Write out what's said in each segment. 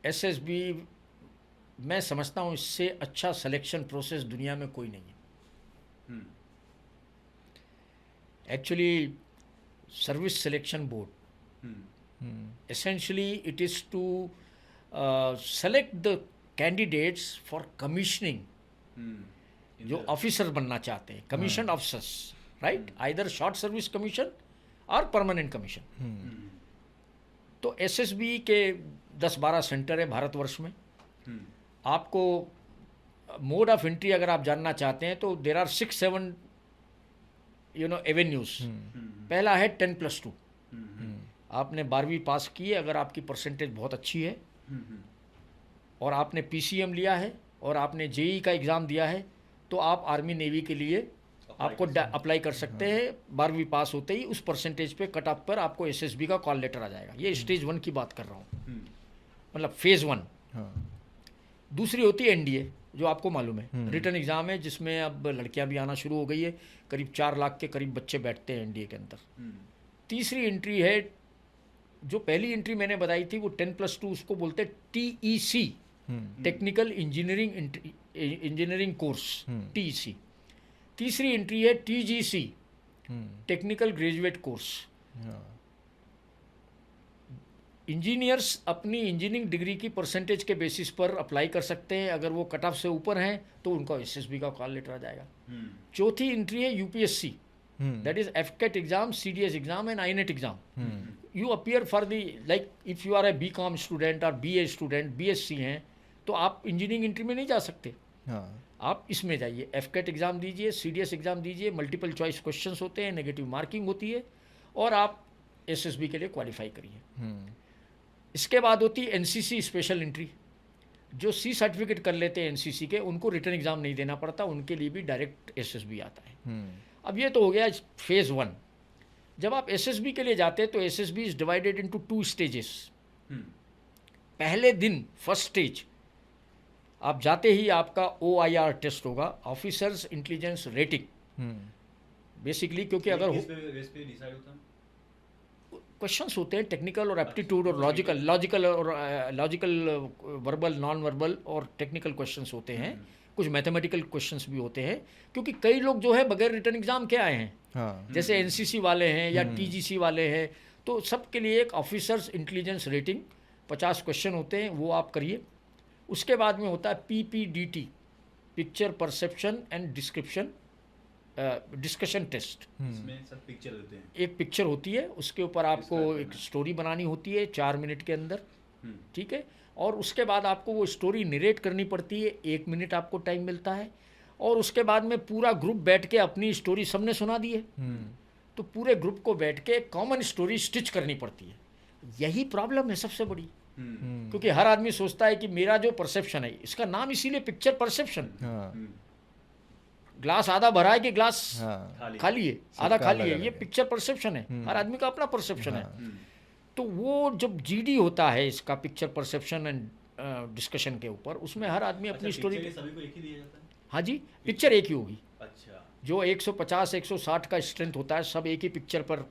SSB मैं समझता हूँ इससे अच्छा सिलेक्शन प्रोसेस दुनिया में कोई नहीं है। Actually service selection board essentially it is to select the candidates for commissioning जो ऑफिसर बनना चाहते हैं, commission officers, right, either short service commission और परमानेंट कमीशन। तो एसएसबी के 10-12 सेंटर है भारतवर्ष में। आपको मोड ऑफ एंट्री अगर आप जानना चाहते हैं तो देर आर 6-7 एवेन्यूज। पहला है 10+2। आपने 12वीं पास की है, अगर आपकी परसेंटेज बहुत अच्छी है और आपने पीसीएम लिया है और आपने जेई का एग्ज़ाम दिया है तो आप आर्मी नेवी के लिए आपको अप्लाई कर सकते हैं। 12वीं पास होते ही उस परसेंटेज पे कट ऑफ पर आपको एसएसबी का कॉल लेटर आ जाएगा। ये स्टेज 1 की बात कर रहा हूँ, मतलब फेज़ 1। दूसरी होती है एनडीए, जो आपको मालूम है रिटर्न एग्ज़ाम है, जिसमें अब लड़कियां भी आना शुरू हो गई है। करीब 4 लाख के करीब बच्चे बैठते हैं एनडीए के अंदर। तीसरी एंट्री है, जो पहली एंट्री मैंने बताई थी वो 10+2, उसको बोलते हैं TEC, technical engineering course, TEC. तीसरी एंट्री है TGC, technical graduate course. Engineers अपनी इंजीनियरिंग डिग्री की परसेंटेज के बेसिस पर अप्लाई कर सकते हैं। अगर वो कट ऑफ से ऊपर हैं तो उनको एसएसबी का कॉल लेटर आ जाएगा। चौथी एंट्री है UPSC, that is FCAT exam, CDS exam and INET exam. You appear for the, like if you are a BCom student or BA student, BSc हैं तो आप इंजीनियरिंग एंट्री में नहीं जा सकते। आप इसमें जाइए, FCAT एग्ज़ाम दीजिए, CDS एग्ज़ाम दीजिए, मल्टीपल चॉइस क्वेश्चंस होते हैं, नेगेटिव मार्किंग होती है और आप एसएसबी के लिए क्वालिफाई करिए। इसके बाद होती है एनसीसी स्पेशल एंट्री। जो सी सर्टिफिकेट कर लेते हैं एनसीसी के, उनको रिटर्न एग्ज़ाम नहीं देना पड़ता, उनके लिए भी डायरेक्ट एसएसबी आता है। अब ये तो हो गया फेज़ 1। जब आप एसएसबी के लिए जाते हैं तो SSB is divided into 2 stages. पहले दिन फर्स्ट स्टेज आप जाते ही आपका OIR टेस्ट होगा, ऑफिसर्स इंटेलिजेंस रेटिंग। बेसिकली क्योंकि अगर क्वेश्चंस होते हैं टेक्निकल और एप्टीट्यूड और लॉजिकल वर्बल, नॉन वर्बल और टेक्निकल क्वेश्चंस होते हैं। कुछ मैथमेटिकल क्वेश्चंस भी होते हैं, क्योंकि कई लोग जो है बगैर रिटर्न एग्जाम के आए हैं। जैसे एनसीसी वाले हैं या टीजीसी वाले हैं, तो सबके लिए एक ऑफिसर्स इंटेलिजेंस रेटिंग 50 क्वेश्चन होते हैं, वो आप करिए। उसके बाद में होता है PPDT, picture perception and discussion test. इसमें सब पिक्चर होते हैं, एक पिक्चर होती है, उसके ऊपर आपको एक स्टोरी बनानी होती है 4 मिनट के अंदर, ठीक है। और उसके बाद आपको वो स्टोरी नरेट करनी पड़ती है, 1 मिनट आपको टाइम मिलता है। और उसके बाद में पूरा ग्रुप बैठ के अपनी स्टोरी सबने सुना दी है, तो पूरे ग्रुप को बैठ के कॉमन स्टोरी स्टिच करनी पड़ती है। यही प्रॉब्लम है सबसे बड़ी, क्योंकि हर आदमी सोचता है कि मेरा जो परसेप्शन है, इसका नाम इसीलिए पिक्चर परसेप्शन। ग्लास आधा भरा है कि ग्लास खाली है, आधा खाली है, ये पिक्चर परसेप्शन है। हर आदमी का अपना परसेप्शन है। तो वो जब जीडी होता है इसका पिक्चर परसेप्शन एंड डिस्कशन के ऊपर, उसमें हर आदमी अपनी स्टोरी, सभी को एक ही दिया जाता है? हाँ जी, पिक्चर एक ही होगी। अच्छा। जो 150-160 का स्ट्रेंथ होता है, सब एक ही पिक्चर पर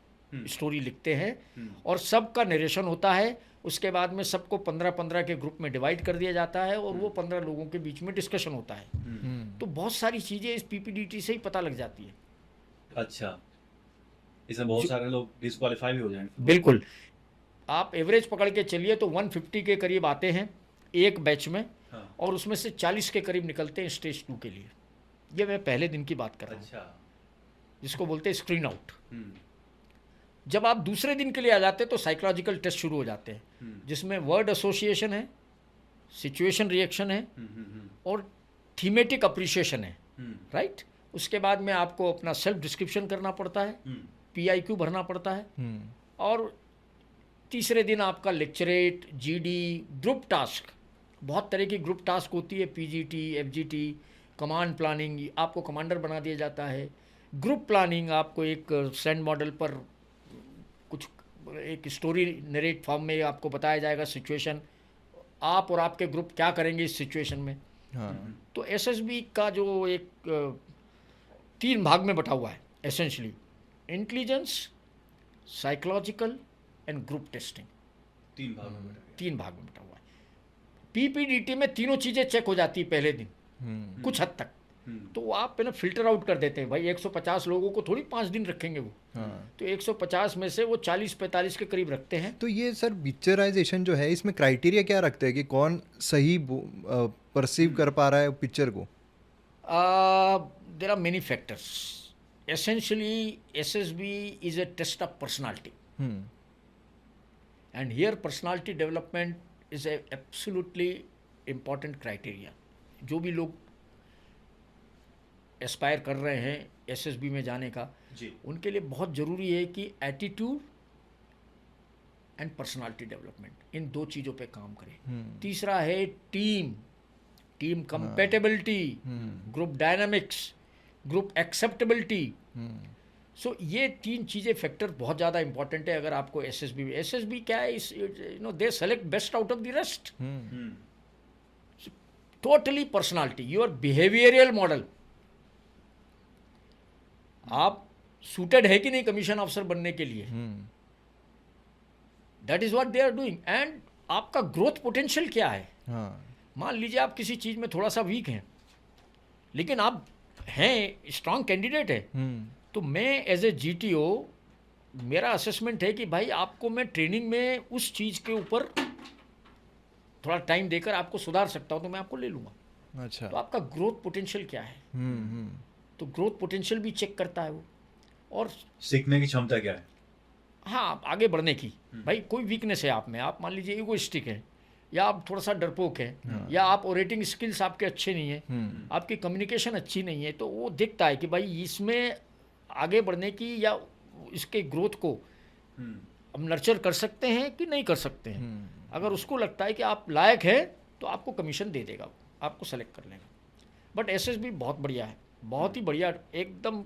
स्टोरी लिखते हैं और सबका नरेशन होता है। उसके बाद में सबको 15-15 के ग्रुप में डिवाइड कर दिया जाता है और वो 15 लोगों के बीच में डिस्कशन होता है। तो बहुत सारी चीज़ें इस PPDT से ही पता लग जाती है। अच्छा, इसमें बहुत सारे लोग डिस्क्वालीफाई भी हो जाएंगे। बिल्कुल, आप एवरेज पकड़ के चलिए तो 150 के करीब आते हैं एक बैच में। हाँ। और उसमें से 40 के करीब निकलते हैं स्टेज 2 के लिए। ये मैं पहले दिन की बात कर रहा हूँ। अच्छा। जिसको बोलते हैं स्क्रीन आउट। जब आप दूसरे दिन के लिए आ जाते हैं तो साइकोलॉजिकल टेस्ट शुरू हो जाते हैं, जिसमें वर्ड एसोसिएशन है, सिचुएशन रिएक्शन है और थीमेटिक अप्रिशिएशन है, राइट। उसके बाद में आपको अपना सेल्फ डिस्क्रिप्शन करना पड़ता है, PIQ भरना पड़ता है। और तीसरे दिन आपका लेक्चरेट, GD, ग्रुप टास्क, बहुत तरह की ग्रुप टास्क होती है, PGT, FGT, कमांड प्लानिंग, आपको कमांडर बना दिया जाता है। ग्रुप प्लानिंग, आपको एक सैंड मॉडल पर कुछ एक स्टोरी नरेट फॉर्म में आपको बताया जाएगा सिचुएशन, आप और आपके ग्रुप क्या करेंगे इस सिचुएशन में। तो एसएसबी का जो एक 3 भाग में बटा हुआ है essentially, intelligence, psychological and group testing. 3 भाग में बटा हुआ है। 3 भाग में बटा हुआ है। पीपीडीटी में तीनों चीज़ें चेक हो जाती है पहले दिन कुछ हद तक। तो आप है ना फिल्टर आउट कर देते हैं भाई, 150 लोगों को थोड़ी 5 दिन रखेंगे वो। तो 150 में से वो 40-45 के करीब रखते हैं। तो ये सर पिक्चराइजेशन जो है इसमें क्राइटेरिया क्या रखते हैं कि कौन सही परसीव कर पा रहा है पिक्चर को? There are many factors. Essentially SSB is a test of personality, and here personality development is a absolutely important criteria. जो भी लोग एस्पायर कर रहे हैं एसएसबी में जाने का जी, उनके लिए बहुत ज़रूरी है कि एटीट्यूड एंड पर्सनालिटी डेवलपमेंट, इन दो चीज़ों पे काम करें। तीसरा है team compatibility, group dynamics, group acceptability. So ये 3 चीज़ें फैक्टर बहुत ज़्यादा इंपॉर्टेंट है अगर आपको एसएसबी क्या है, इस they select best out of the rest. Totally personality, your behavioural model. आप सूटेड है कि नहीं कमीशन ऑफिसर बनने के लिए, that is what they are doing. And आपका ग्रोथ पोटेंशियल क्या है। मान लीजिए आप किसी चीज़ में थोड़ा सा वीक हैं लेकिन आप हैं स्ट्रांग कैंडिडेट है, तो मैं एज ए जीटीओ मेरा असेसमेंट है कि भाई आपको मैं ट्रेनिंग में उस चीज़ के ऊपर थोड़ा टाइम देकर आपको सुधार सकता हूँ, तो मैं आपको ले लूँगा। अच्छा। तो आपका ग्रोथ पोटेंशियल क्या है, तो ग्रोथ पोटेंशियल भी चेक करता है वो, और सीखने की क्षमता क्या है। हाँ, आगे बढ़ने की। भाई कोई वीकनेस है आप में, आप मान लीजिए ईगोइस्टिक है, या आप थोड़ा सा डरपोक हैं, या आप ओरेटिंग स्किल्स आपके अच्छे नहीं हैं, आपकी कम्युनिकेशन अच्छी नहीं है, तो वो दिखता है कि भाई इसमें आगे बढ़ने की या इसके ग्रोथ को हम नर्चर कर सकते हैं कि नहीं कर सकते हैं। अगर उसको लगता है कि आप लायक है तो आपको कमीशन दे देगा, आपको सेलेक्ट कर लेगा। बट एसएसबी बहुत बढ़िया है, बहुत ही बढ़िया, एकदम